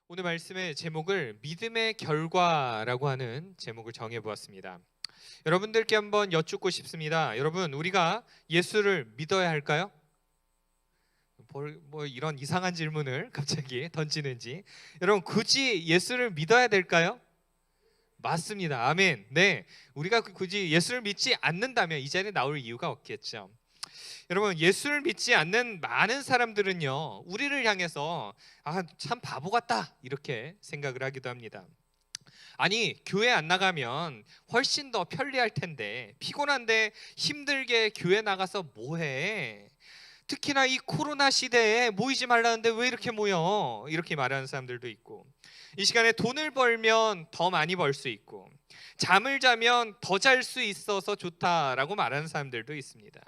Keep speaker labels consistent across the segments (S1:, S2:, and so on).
S1: 오늘 말씀의 제목을 믿음의 결과라고 하는 제목을 정해 보았습니다. 여러분들께 한번 여쭙고 싶습니다. 여러분, 우리가 예수를 믿어야 할까요? 뭐 이런 이상한 질문을 갑자기 던지는지. 여러분, 굳이 예수를 믿어야 될까요? 맞습니다. 아멘. 네, 우리가 굳이 예수를 믿지 않는다면 이 자리에 나올 이유가 없겠죠. 여러분, 예수를 믿지 않는 많은 사람들은요, 우리를 향해서 참 바보 같다 이렇게 생각을 하기도 합니다. 아니, 교회 안 나가면 훨씬 더 편리할 텐데, 피곤한데 힘들게 교회 나가서 뭐해? 특히나 이 코로나 시대에 모이지 말라는데 왜 이렇게 모여? 이렇게 말하는 사람들도 있고, 이 시간에 돈을 벌면 더 많이 벌 수 있고, 잠을 자면 더 잘 수 있어서 좋다라고 말하는 사람들도 있습니다.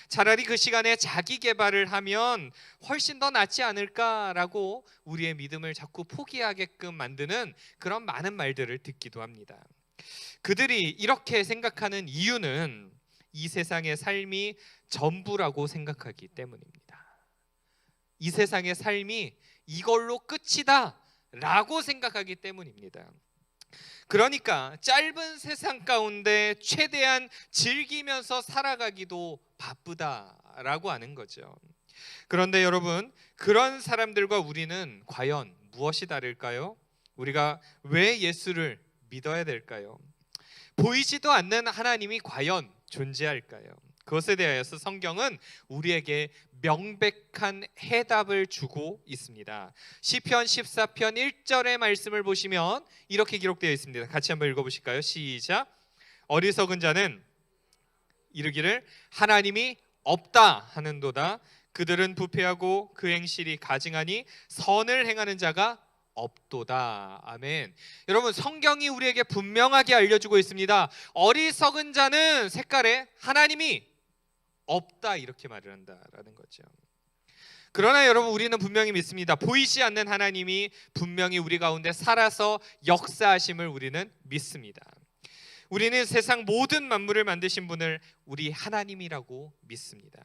S1: 차라리 그 시간에 자기 개발을 하면 훨씬 더 낫지 않을까라고 우리의 믿음을 자꾸 포기하게끔 만드는 그런 많은 말들을 듣기도 합니다. 그들이 이렇게 생각하는 이유는 이 세상의 삶이 전부라고 생각하기 때문입니다. 이 세상의 삶이 이걸로 끝이다 라고 생각하기 때문입니다. 그러니까 짧은 세상 가운데 최대한 즐기면서 살아가기도 바쁘다라고 하는 거죠. 그런데 여러분, 그런 사람들과 우리는 과연 무엇이 다를까요? 우리가 왜 예수를 믿어야 될까요? 보이지도 않는 하나님이 과연 존재할까요? 그것에 대해서 성경은 우리에게 명백한 해답을 주고 있습니다. 시편 14편 1절의 말씀을 보시면 이렇게 기록되어 있습니다. 같이 한번 읽어보실까요? 시작. 어리석은 자는 이르기를 하나님이 없다 하는도다. 그들은 부패하고 그 행실이 가증하니 선을 행하는 자가 없도다. 아멘. 여러분, 성경이 우리에게 분명하게 알려주고 있습니다. 어리석은 자는 색깔에 하나님이 없다 이렇게 말을 한다라는 거죠. 그러나 여러분, 우리는 분명히 믿습니다. 보이지 않는 하나님이 분명히 우리 가운데 살아서 역사하심을 우리는 믿습니다. 우리는 세상 모든 만물을 만드신 분을 우리 하나님이라고 믿습니다.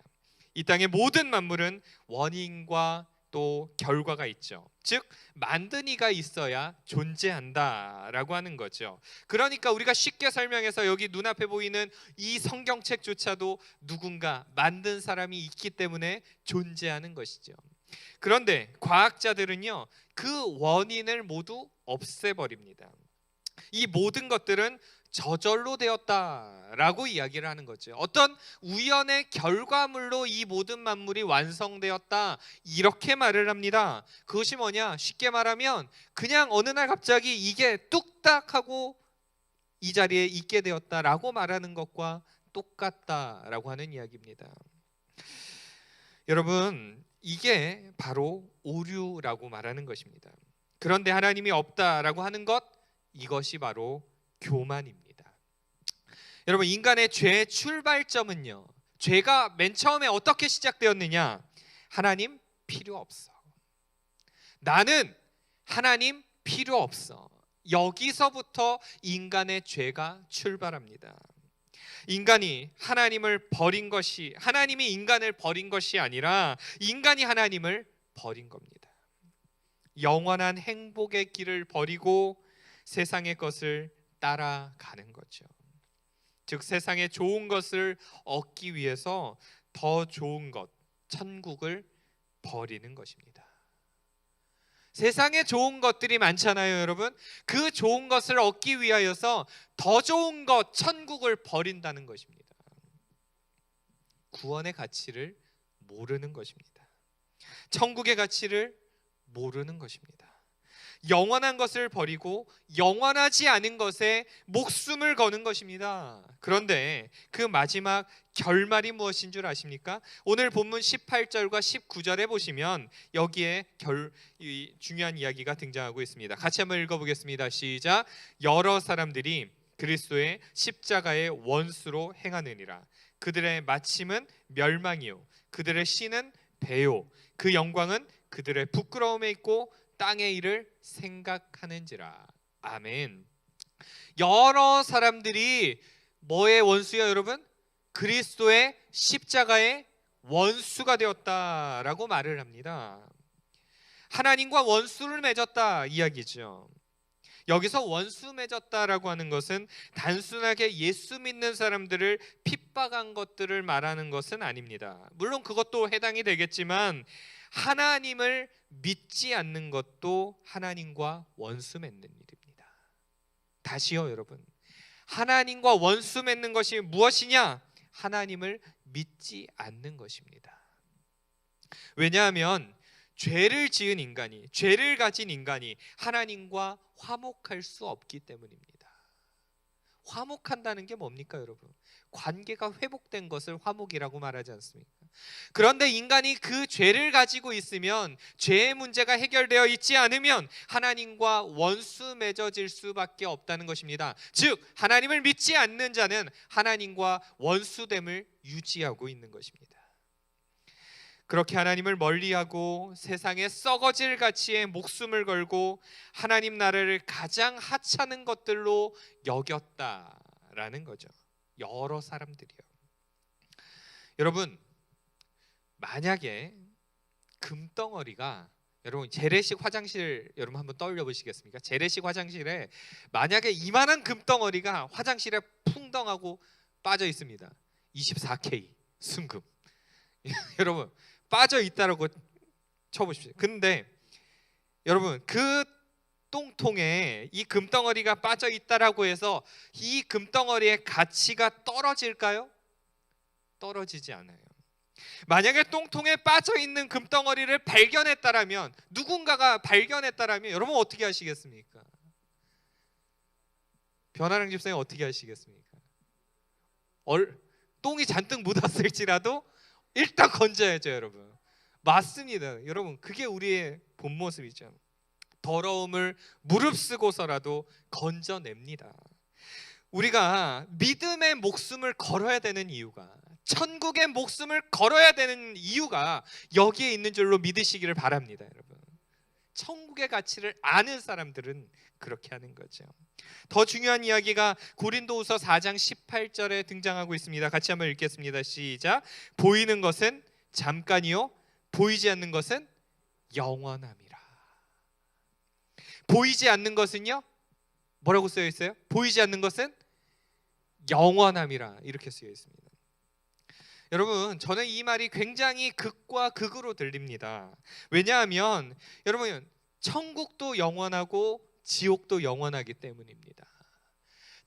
S1: 이 땅의 모든 만물은 원인과 또 결과가 있죠. 즉, 만든 이가 있어야 존재한다라고 하는 거죠. 그러니까 우리가 쉽게 설명해서 여기 눈앞에 보이는 이 성경책조차도 누군가 만든 사람이 있기 때문에 존재하는 것이죠. 그런데 과학자들은요, 그 원인을 모두 없애버립니다. 이 모든 것들은 저절로 되었다라고 이야기를 하는 거죠. 어떤 우연의 결과물로 이 모든 만물이 완성되었다 이렇게 말을 합니다. 그것이 뭐냐? 쉽게 말하면 그냥 어느 날 갑자기 이게 뚝딱 하고 이 자리에 있게 되었다라고 말하는 것과 똑같다라고 하는 이야기입니다. 여러분, 이게 바로 오류라고 말하는 것입니다. 그런데 하나님이 없다라고 하는 것, 이것이 바로 교만입니다. 여러분, 인간의 죄의 출발점은요, 죄가 맨 처음에 어떻게 시작되었느냐? 하나님 필요 없어. 나는 하나님 필요 없어. 여기서부터 인간의 죄가 출발합니다. 인간이 하나님을 버린 것이, 하나님이 인간을 버린 것이 아니라 인간이 하나님을 버린 겁니다. 영원한 행복의 길을 버리고 세상의 것을 따라가는 거죠. 즉, 세상의 좋은 것을 얻기 위해서 더 좋은 것, 천국을 버리는 것입니다. 세상에 좋은 것들이 많잖아요, 여러분. 그 좋은 것을 얻기 위하여서 더 좋은 것, 천국을 버린다는 것입니다. 구원의 가치를 모르는 것입니다. 천국의 가치를 모르는 것입니다. 영원한 것을 버리고 영원하지 않은 것에 목숨을 거는 것입니다. 그런데 그 마지막 결말이 무엇인 줄 아십니까? 오늘 본문 18절과 19절에 보시면 여기에 중요한 이야기가 등장하고 있습니다. 같이 한번 읽어보겠습니다. 시작. 여러 사람들이 그리스도의 십자가의 원수로 행하느니라. 그들의 마침은 멸망이요 그들의 씨는 배요 그 영광은 그들의 부끄러움에 있고 땅의 일을 생각하는지라. 아멘. 여러 사람들이 뭐의 원수야, 여러분? 그리스도의 십자가의 원수가 되었다라고 말을 합니다. 하나님과 원수를 맺었다 이야기죠. 여기서 원수 맺었다라고 하는 것은 단순하게 예수 믿는 사람들을 핍박한 것들을 말하는 것은 아닙니다. 물론 그것도 해당이 되겠지만 하나님을 믿지 않는 것도 하나님과 원수 맺는 일입니다. 다시요, 여러분. 하나님과 원수 맺는 것이 무엇이냐? 하나님을 믿지 않는 것입니다. 왜냐하면 죄를 지은 인간이, 죄를 가진 인간이 하나님과 화목할 수 없기 때문입니다. 화목한다는 게 뭡니까, 여러분? 관계가 회복된 것을 화목이라고 말하지 않습니까? 그런데 인간이 그 죄를 가지고 있으면, 죄의 문제가 해결되어 있지 않으면 하나님과 원수 맺어질 수밖에 없다는 것입니다. 즉, 하나님을 믿지 않는 자는 하나님과 원수됨을 유지하고 있는 것입니다. 그렇게 하나님을 멀리하고 세상의 썩어질 가치에 목숨을 걸고 하나님 나라를 가장 하찮은 것들로 여겼다라는 거죠. 여러 사람들이요. 여러분, 만약에 금덩어리가, 여러분 재래식 화장실 여러분 한번 떠올려 보시겠습니까? 재래식 화장실에 만약에 이만한 금덩어리가 화장실에 풍덩하고 빠져 있습니다. 24K 순금. 여러분 빠져 있다라고 쳐보십시오. 근데 여러분 그 똥통에 이 금덩어리가 빠져 있다라고 해서 이 금덩어리의 가치가 떨어질까요? 떨어지지 않아요. 만약에 똥통에 빠져 있는 금덩어리를 발견했다라면, 누군가가 발견했다라면 여러분 어떻게 하시겠습니까? 변화랑 집사님 어떻게 하시겠습니까? 똥이 잔뜩 묻었을지라도 일단 건져야죠, 여러분. 맞습니다. 여러분, 그게 우리의 본 모습이죠. 더러움을 무릅쓰고서라도 건져냅니다. 우리가 믿음의 목숨을 걸어야 되는 이유가, 천국의 목숨을 걸어야 되는 이유가 여기에 있는 줄로 믿으시기를 바랍니다, 여러분. 천국의 가치를 아는 사람들은 그렇게 하는 거죠. 더 중요한 이야기가 고린도후서 4장 18절에 등장하고 있습니다. 같이 한번 읽겠습니다. 시작. 보이는 것은 잠깐이요 보이지 않는 것은 영원함이라. 보이지 않는 것은요, 뭐라고 쓰여 있어요? 보이지 않는 것은 영원함이라 이렇게 쓰여 있습니다. 여러분, 저는 이 말이 굉장히 극과 극으로 들립니다. 왜냐하면 여러분, 천국도 영원하고 지옥도 영원하기 때문입니다.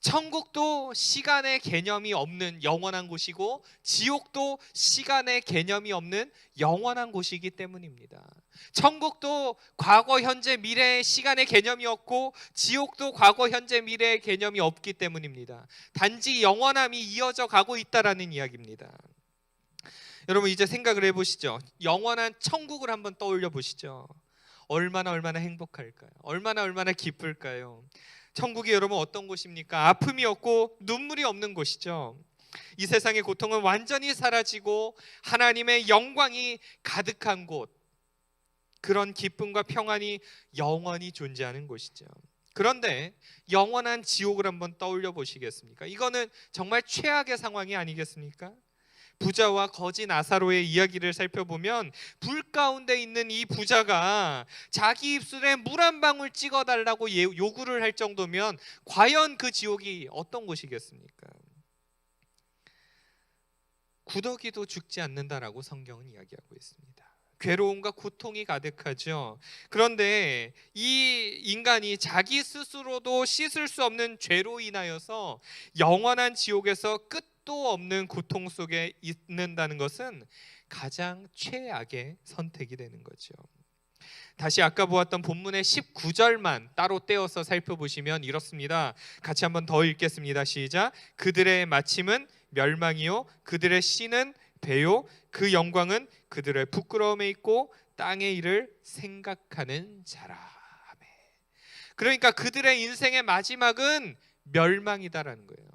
S1: 천국도 시간의 개념이 없는 영원한 곳이고 지옥도 시간의 개념이 없는 영원한 곳이기 때문입니다. 천국도 과거, 현재, 미래의 시간의 개념이 없고 지옥도 과거, 현재, 미래의 개념이 없기 때문입니다. 단지 영원함이 이어져 가고 있다라는 이야기입니다. 여러분, 이제 생각을 해보시죠. 영원한 천국을 한번 떠올려 보시죠. 얼마나 행복할까요? 얼마나 기쁠까요? 천국이 여러분 어떤 곳입니까? 아픔이 없고 눈물이 없는 곳이죠. 이 세상의 고통은 완전히 사라지고 하나님의 영광이 가득한 곳, 그런 기쁨과 평안이 영원히 존재하는 곳이죠. 그런데 영원한 지옥을 한번 떠올려 보시겠습니까? 이거는 정말 최악의 상황이 아니겠습니까? 부자와 거지 나사로의 이야기를 살펴보면 불 가운데 있는 이 부자가 자기 입술에 물 한 방울 찍어달라고 요구를 할 정도면 과연 그 지옥이 어떤 곳이겠습니까? 구더기도 죽지 않는다라고 성경은 이야기하고 있습니다. 괴로움과 고통이 가득하죠. 그런데 이 인간이 자기 스스로도 씻을 수 없는 죄로 인하여서 영원한 지옥에서 끝도 없는 고통 속에 있는다는 것은 가장 최악의 선택이 되는 거죠. 다시 아까 보았던 본문의 19절만 따로 떼어서 살펴보시면 이렇습니다. 같이 한번 더 읽겠습니다. 시작. 그들의 마침은 멸망이요 그들의 씨는 배요 그 영광은 그들의 부끄러움에 있고 땅의 일을 생각하는 자라. 아멘. 그러니까 그들의 인생의 마지막은 멸망이다라는 거예요.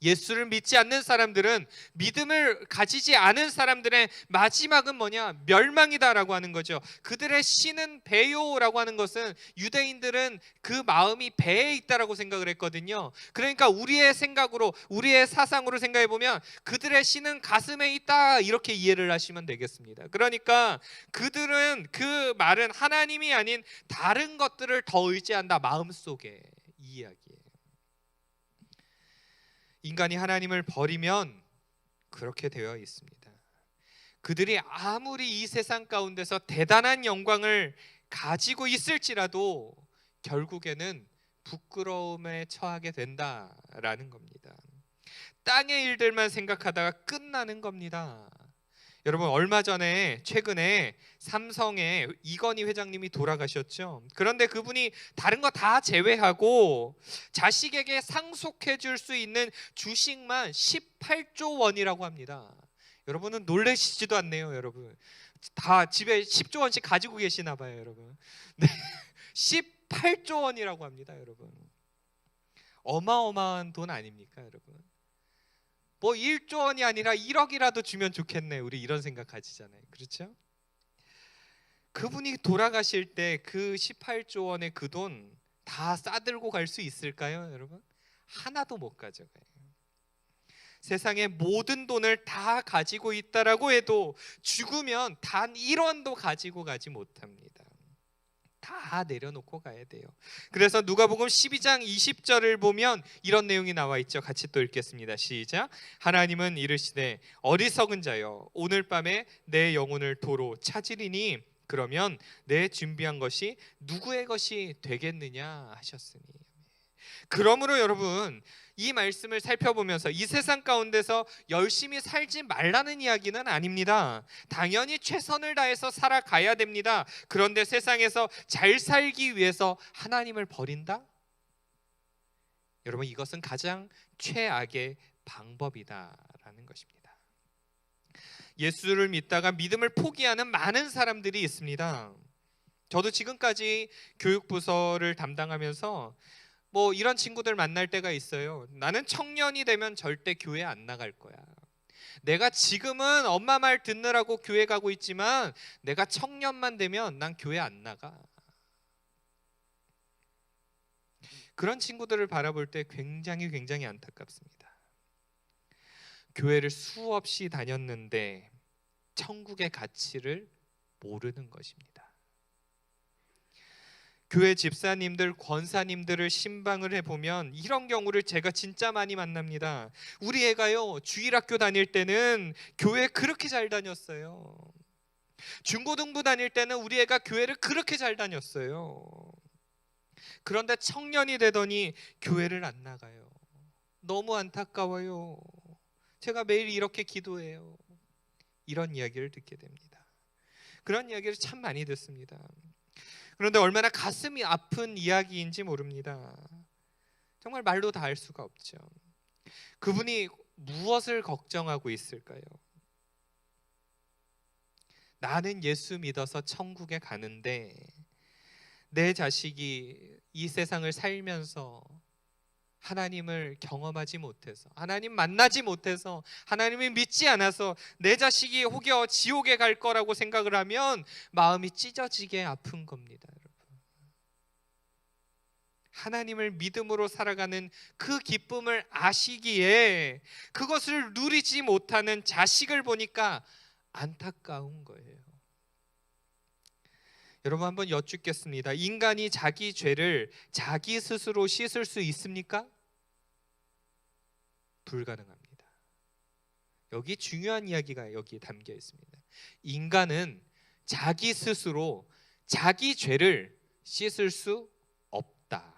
S1: 예수를 믿지 않는 사람들은, 믿음을 가지지 않은 사람들의 마지막은 뭐냐? 멸망이다라고 하는 거죠. 그들의 신은 배요라고 하는 것은, 유대인들은 그 마음이 배에 있다라고 생각을 했거든요. 그러니까 우리의 생각으로, 우리의 사상으로 생각해 보면 그들의 신은 가슴에 있다, 이렇게 이해를 하시면 되겠습니다. 그러니까 그들은, 그 말은 하나님이 아닌 다른 것들을 더 의지한다, 마음속에, 이 이야기예요. 인간이 하나님을 버리면 그렇게 되어 있습니다. 그들이 아무리 이 세상 가운데서 대단한 영광을 가지고 있을지라도 결국에는 부끄러움에 처하게 된다라는 겁니다. 땅의 일들만 생각하다가 끝나는 겁니다. 여러분, 얼마 전에 최근에 삼성의 이건희 회장님이 돌아가셨죠. 그런데 그분이 다른 거 다 제외하고 자식에게 상속해 줄 수 있는 주식만 18조 원이라고 합니다. 여러분은 놀라시지도 않네요. 여러분 다 집에 10조 원씩 가지고 계시나 봐요. 여러분 네, 18조 원이라고 합니다. 여러분 어마어마한 돈 아닙니까? 여러분 뭐 1조 원이 아니라 1억이라도 주면 좋겠네, 우리 이런 생각 가지잖아요. 그렇죠? 그분이 돌아가실 때 그 18조 원의 그 돈 다 싸들고 갈 수 있을까요? 여러분 하나도 못 가져가요. 세상의 모든 돈을 다 가지고 있다라고 해도 죽으면 단 1원도 가지고 가지 못합니다. 다 내려놓고 가야 돼요. 그래서 누가복음 12장 20절을 보면 이런 내용이 나와 있죠. 같이 또 읽겠습니다. 시작. 하나님은 이르시되 어리석은 자여, 오늘 밤에 내 영혼을 도로 찾으리니 그러면 내 준비한 것이 누구의 것이 되겠느냐 하셨으니. 그러므로 여러분, 이 말씀을 살펴보면서 이 세상 가운데서 열심히 살지 말라는 이야기는 아닙니다. 당연히 최선을 다해서 살아가야 됩니다. 그런데 세상에서 잘 살기 위해서 하나님을 버린다? 여러분, 이것은 가장 최악의 방법이다라는 것입니다. 예수를 믿다가 믿음을 포기하는 많은 사람들이 있습니다. 저도 지금까지 교육부서를 담당하면서 뭐 이런 친구들 만날 때가 있어요. 나는 청년이 되면 절대 교회 안 나갈 거야. 내가 지금은 엄마 말 듣느라고 교회 가고 있지만 내가 청년만 되면 난 교회 안 나가. 그런 친구들을 바라볼 때 굉장히 안타깝습니다. 교회를 수없이 다녔는데 천국의 가치를 모르는 것입니다. 교회 집사님들, 권사님들을 신방을 해보면 이런 경우를 제가 진짜 많이 만납니다. 우리 애가요, 주일학교 다닐 때는 교회 그렇게 잘 다녔어요. 중고등부 다닐 때는 우리 애가 교회를 그렇게 잘 다녔어요. 그런데 청년이 되더니 교회를 안 나가요. 너무 안타까워요. 제가 매일 이렇게 기도해요. 이런 이야기를 듣게 됩니다. 그런 이야기를 참 많이 듣습니다. 그런데 얼마나 가슴이 아픈 이야기인지 모릅니다. 정말 말로 다 할 수가 없죠. 그분이 무엇을 걱정하고 있을까요? 나는 예수 믿어서 천국에 가는데 내 자식이 이 세상을 살면서 하나님을 경험하지 못해서, 하나님 만나지 못해서, 하나님을 믿지 않아서 내 자식이 혹여 지옥에 갈 거라고 생각을 하면 마음이 찢어지게 아픈 겁니다. 여러분, 하나님을 믿음으로 살아가는 그 기쁨을 아시기에 그것을 누리지 못하는 자식을 보니까 안타까운 거예요. 여러분, 한번 여쭙겠습니다. 인간이 자기 죄를 자기 스스로 씻을 수 있습니까? 불가능합니다. 여기 중요한 이야기가 여기 담겨 있습니다. 인간은 자기 스스로 자기 죄를 씻을 수 없다라는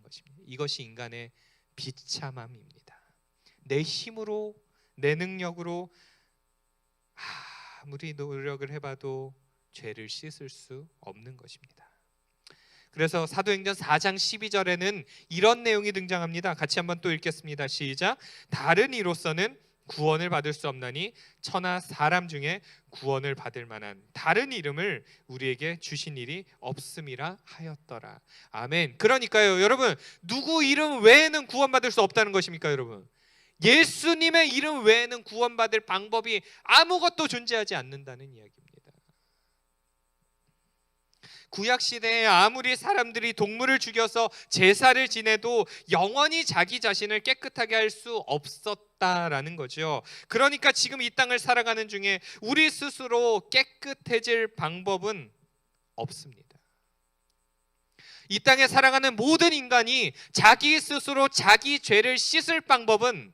S1: 것입니다. 이것이 인간의 비참함입니다. 내 힘으로, 내 능력으로 아무리 노력을 해봐도 죄를 씻을 수 없는 것입니다. 그래서 사도행전 4장 12절에는 이런 내용이 등장합니다. 같이 한번 또 읽겠습니다. 시작. 다른 이로서는 구원을 받을 수 없나니 천하 사람 중에 구원을 받을 만한 다른 이름을 우리에게 주신 일이 없음이라 하였더라. 아멘. 그러니까요, 여러분, 누구 이름 외에는 구원받을 수 없다는 것입니까, 여러분? 예수님의 이름 외에는 구원받을 방법이 아무것도 존재하지 않는다는 이야기입니다. 구약 시대에 아무리 사람들이 동물을 죽여서 제사를 지내도 영원히 자기 자신을 깨끗하게 할 수 없었다라는 거죠. 그러니까 지금 이 땅을 살아가는 중에 우리 스스로 깨끗해질 방법은 없습니다. 이 땅에 살아가는 모든 인간이 자기 스스로 자기 죄를 씻을 방법은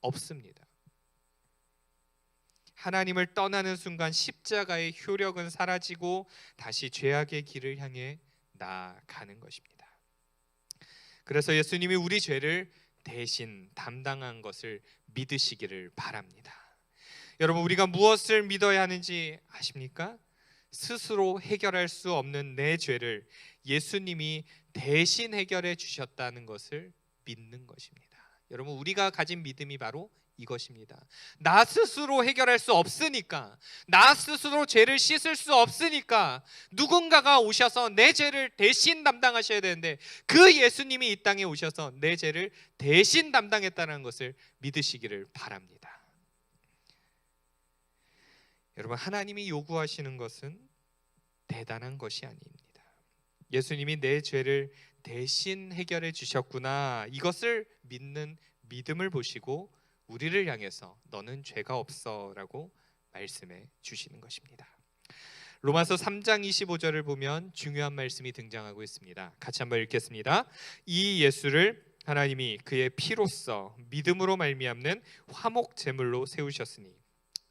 S1: 없습니다. 하나님을 떠나는 순간 십자가의 효력은 사라지고 다시 죄악의 길을 향해 나아가는 것입니다. 그래서 예수님이 우리 죄를 대신 담당한 것을 믿으시기를 바랍니다. 여러분, 우리가 무엇을 믿어야 하는지 아십니까? 스스로 해결할 수 없는 내 죄를 예수님이 대신 해결해 주셨다는 것을 믿는 것입니다. 여러분, 우리가 가진 믿음이 바로 이것입니다. 나 스스로 해결할 수 없으니까, 나 스스로 죄를 씻을 수 없으니까 누군가가 오셔서 내 죄를 대신 담당하셔야 되는데 그 예수님이 이 땅에 오셔서 내 죄를 대신 담당했다는 것을 믿으시기를 바랍니다. 여러분, 하나님이 요구하시는 것은 대단한 것이 아닙니다. 예수님이 내 죄를 대신 해결해 주셨구나, 이것을 믿는 믿음을 보시고 우리를 향해서 너는 죄가 없어 라고 말씀해 주시는 것입니다. 로마서 3장 25절을 보면 중요한 말씀이 등장하고 있습니다. 같이 한번 읽겠습니다. 이 예수를 하나님이 그의 피로써 믿음으로 말미암는 화목 제물로 세우셨으니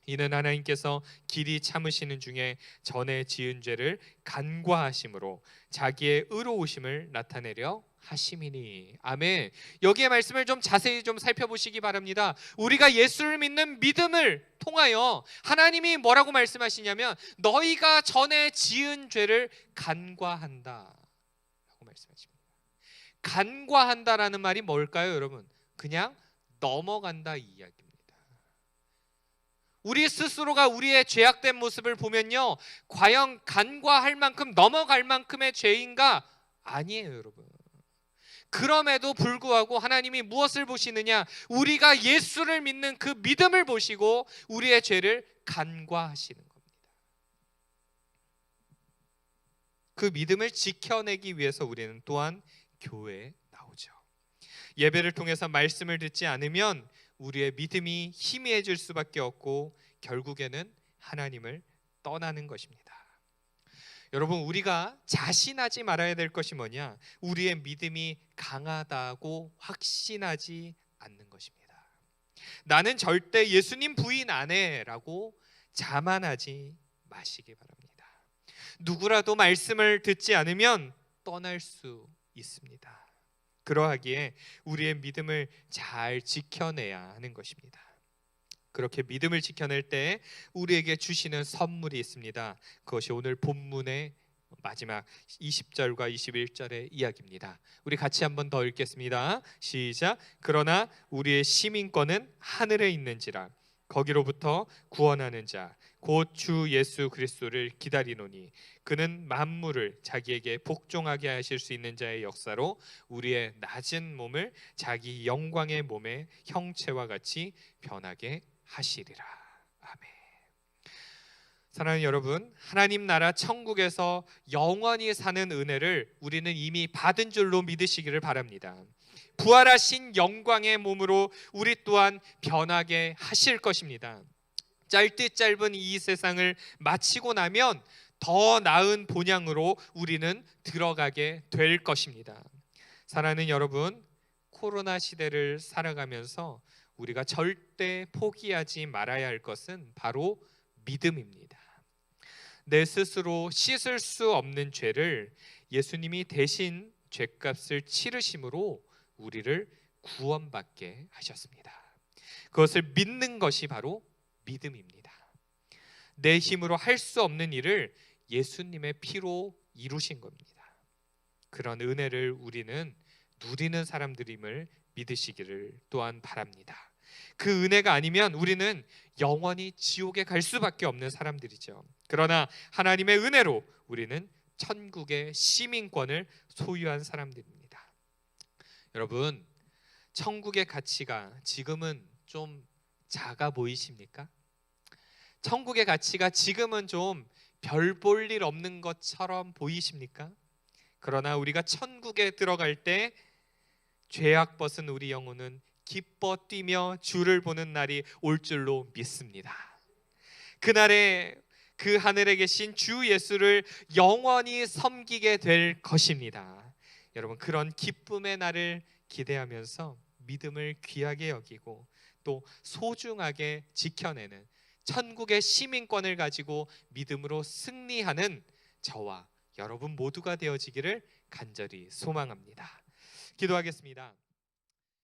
S1: 이는 하나님께서 길이 참으시는 중에 전에 지은 죄를 간과하심으로 자기의 의로우심을 나타내려 하심이니. 아멘. 여기에 말씀을 좀 자세히 좀 살펴보시기 바랍니다. 우리가 예수를 믿는 믿음을 통하여 하나님이 뭐라고 말씀하시냐면 너희가 전에 지은 죄를 간과한다 라고 말씀하십니다. 간과한다라는 말이 뭘까요, 여러분? 그냥 넘어간다 이 이야기입니다. 우리 스스로가 우리의 죄악된 모습을 보면요, 과연 간과할 만큼 넘어갈 만큼의 죄인가? 아니에요, 여러분. 그럼에도 불구하고 하나님이 무엇을 보시느냐? 우리가 예수를 믿는 그 믿음을 보시고 우리의 죄를 간과하시는 겁니다. 그 믿음을 지켜내기 위해서 우리는 또한 교회에 나오죠. 예배를 통해서 말씀을 듣지 않으면 우리의 믿음이 희미해질 수밖에 없고 결국에는 하나님을 떠나는 것입니다. 여러분, 우리가 자신하지 말아야 될 것이 뭐냐? 우리의 믿음이 강하다고 확신하지 않는 것입니다. 나는 절대 예수님 부인 안 해라고 자만하지 마시기 바랍니다. 누구라도 말씀을 듣지 않으면 떠날 수 있습니다. 그러하기에 우리의 믿음을 잘 지켜내야 하는 것입니다. 그렇게 믿음을 지켜낼 때 우리에게 주시는 선물이 있습니다. 그것이 오늘 본문의 마지막 20절과 21절의 이야기입니다. 우리 같이 한번 더 읽겠습니다. 시작. 그러나 우리의 시민권은 하늘에 있는지라 거기로부터 구원하는 자 곧 주 예수 그리스도를 기다리노니 그는 만물을 자기에게 복종하게 하실 수 있는 자의 역사로 우리의 낮은 몸을 자기 영광의 몸의 형체와 같이 변하게 하시리라. 아멘. 사랑하는 여러분, 하나님 나라 천국에서 영원히 사는 은혜를 우리는 이미 받은 줄로 믿으시기를 바랍니다. 부활하신 영광의 몸으로 우리 또한 변하게 하실 것입니다. 짧디 짧은 이 세상을 마치고 나면 더 나은 본향으로 우리는 들어가게 될 것입니다. 사랑하는 여러분, 코로나 시대를 살아가면서 우리가 절대 포기하지 말아야 할 것은 바로 믿음입니다. 내 스스로 씻을 수 없는 죄를 예수님이 대신 죄값을 치르심으로 우리를 구원받게 하셨습니다. 그것을 믿는 것이 바로 믿음입니다. 내 힘으로 할 수 없는 일을 예수님의 피로 이루신 겁니다. 그런 은혜를 우리는 누리는 사람들임을 믿으시기를 또한 바랍니다. 그 은혜가 아니면 우리는 영원히 지옥에 갈 수밖에 없는 사람들이죠. 그러나 하나님의 은혜로 우리는 천국의 시민권을 소유한 사람들입니다. 여러분, 천국의 가치가 지금은 좀 작아 보이십니까? 천국의 가치가 지금은 좀 별 볼 일 없는 것처럼 보이십니까? 그러나 우리가 천국에 들어갈 때 죄악 벗은 우리 영혼은 기뻐 뛰며 주를 보는 날이 올 줄로 믿습니다. 그날에 그 하늘에 계신 주 예수를 영원히 섬기게 될 것입니다. 여러분, 그런 기쁨의 날을 기대하면서 믿음을 귀하게 여기고 또 소중하게 지켜내는 천국의 시민권을 가지고 믿음으로 승리하는 저와 여러분 모두가 되어지기를 간절히 소망합니다. 기도하겠습니다.